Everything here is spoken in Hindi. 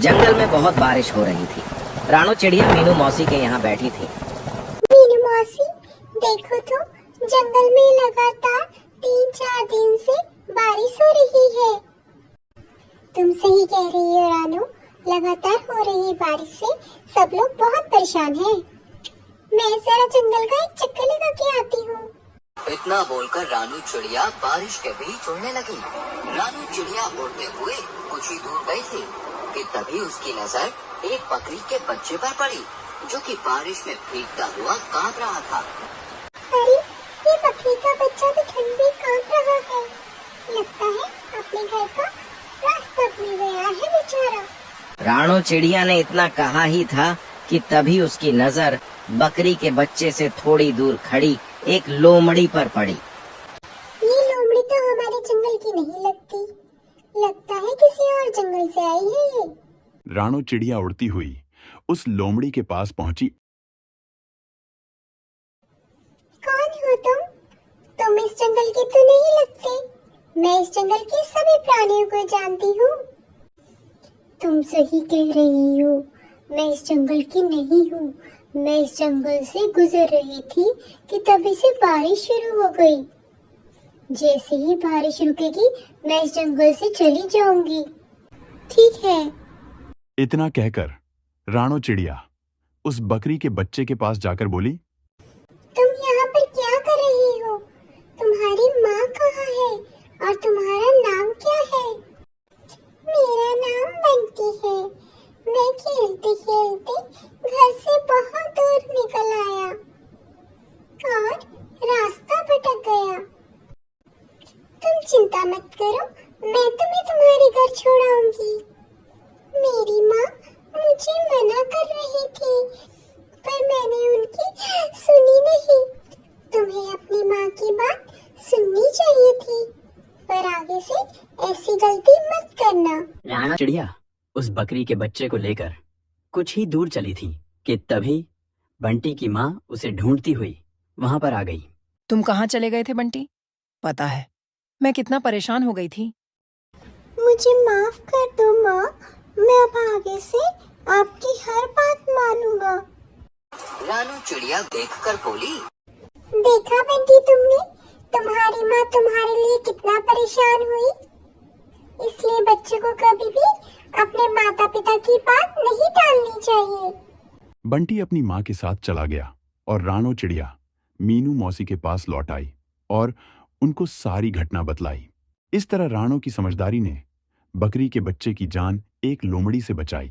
जंगल में बहुत बारिश हो रही थी। रानू चिड़िया मीनू मौसी के यहाँ बैठी थी। मीनू मौसी, देखो तो जंगल में लगातार 3-4 दिन से बारिश हो रही है। तुम सही कह रही हो रानू, लगातार हो रही बारिश से सब लोग बहुत परेशान हैं। मैं जरा जंगल का एक चक्कर लगा के आती हूँ। इतना बोलकर रानू चिड़िया बारिश के बीच उड़ने लगी। रानू चिड़िया उड़ते हुए कुछ ही दूर गई थी कि तभी उसकी नजर एक बकरी के बच्चे पर पड़ी, जो कि बारिश में भीगता हुआ कांप रहा था। अरे, ये बकरी का बच्चा तो ठंड में कांप रहा है। लगता है अपने घर का रास्ता भूल गया है बेचारा। रानू चिड़िया ने इतना कहा ही था कि तभी उसकी नजर बकरी के बच्चे से थोड़ी दूर खड़ी एक लोमड़ी पर पड़ी। ये लोमड़ी तो हमारे जंगल की नहीं लगती, लगता है किसी और जंगल से आई है ये। रानू चिड़िया उड़ती हुई उस लोमड़ी के पास पहुंची। कौन हो तुम? तुम इस जंगल के तो नहीं लगते। मैं इस जंगल के सभी प्राणियों को जानती हूँ। तुम सही कह रही हो, मैं इस जंगल की नहीं हूँ। मैं इस जंगल से गुजर रही थी कि तभी से बारिश शुरू हो गई। जैसे ही बारिश रुकेगी मैं इस जंगल से चली जाऊंगी। ठीक है। इतना कहकर रानू चिड़िया उस बकरी के बच्चे के पास जाकर बोली, तुम यहाँ पर क्या कर रही हो? तुम्हारी माँ कहाँ है और तुम्हारा नाम क्या है? मेरा नाम बंटी है। मैं खेलते खेलते घर से बहुत दूर निकल आया और रास्ता भटक गया। तुम चिंता मत करो, मैं तुम्हें तुम्हारे घर छोड़ाऊंगी। मेरी माँ मुझे मना कर रही थी, पर मैंने उनकी सुनी नहीं। तुम्हें अपनी माँ की बात सुननी चाहिए थी, पर आगे से ऐसी गलती मत करना। रानू चिड़िया उस बकरी के बच्चे को लेकर कुछ ही दूर चली थी कि तभी बंटी की माँ उसे ढूंढती हुई वहां पर आ गई। तुम कहाँ चले गए थे बंटी? पता है मैं कितना परेशान हो गई थी। मुझे माफ कर दो माँ, मैं अब आगे से आपकी हर बात मानूंगा। रानू चिड़िया देखकर बोली, देखा बंटी तुमने, तुम्हारी माँ तुम्हारे लिए कितना परेशान हुई। इसलिए बच्चे को कभी भी अपने माता पिता की बात नहीं टालनी चाहिए। बंटी अपनी माँ के साथ चला गया और रानू चिड़िया मीनू मौसी के पास लौट आई और उनको सारी घटना बतलाई। इस तरह रानू की समझदारी ने बकरी के बच्चे की जान एक लोमड़ी से बचाई।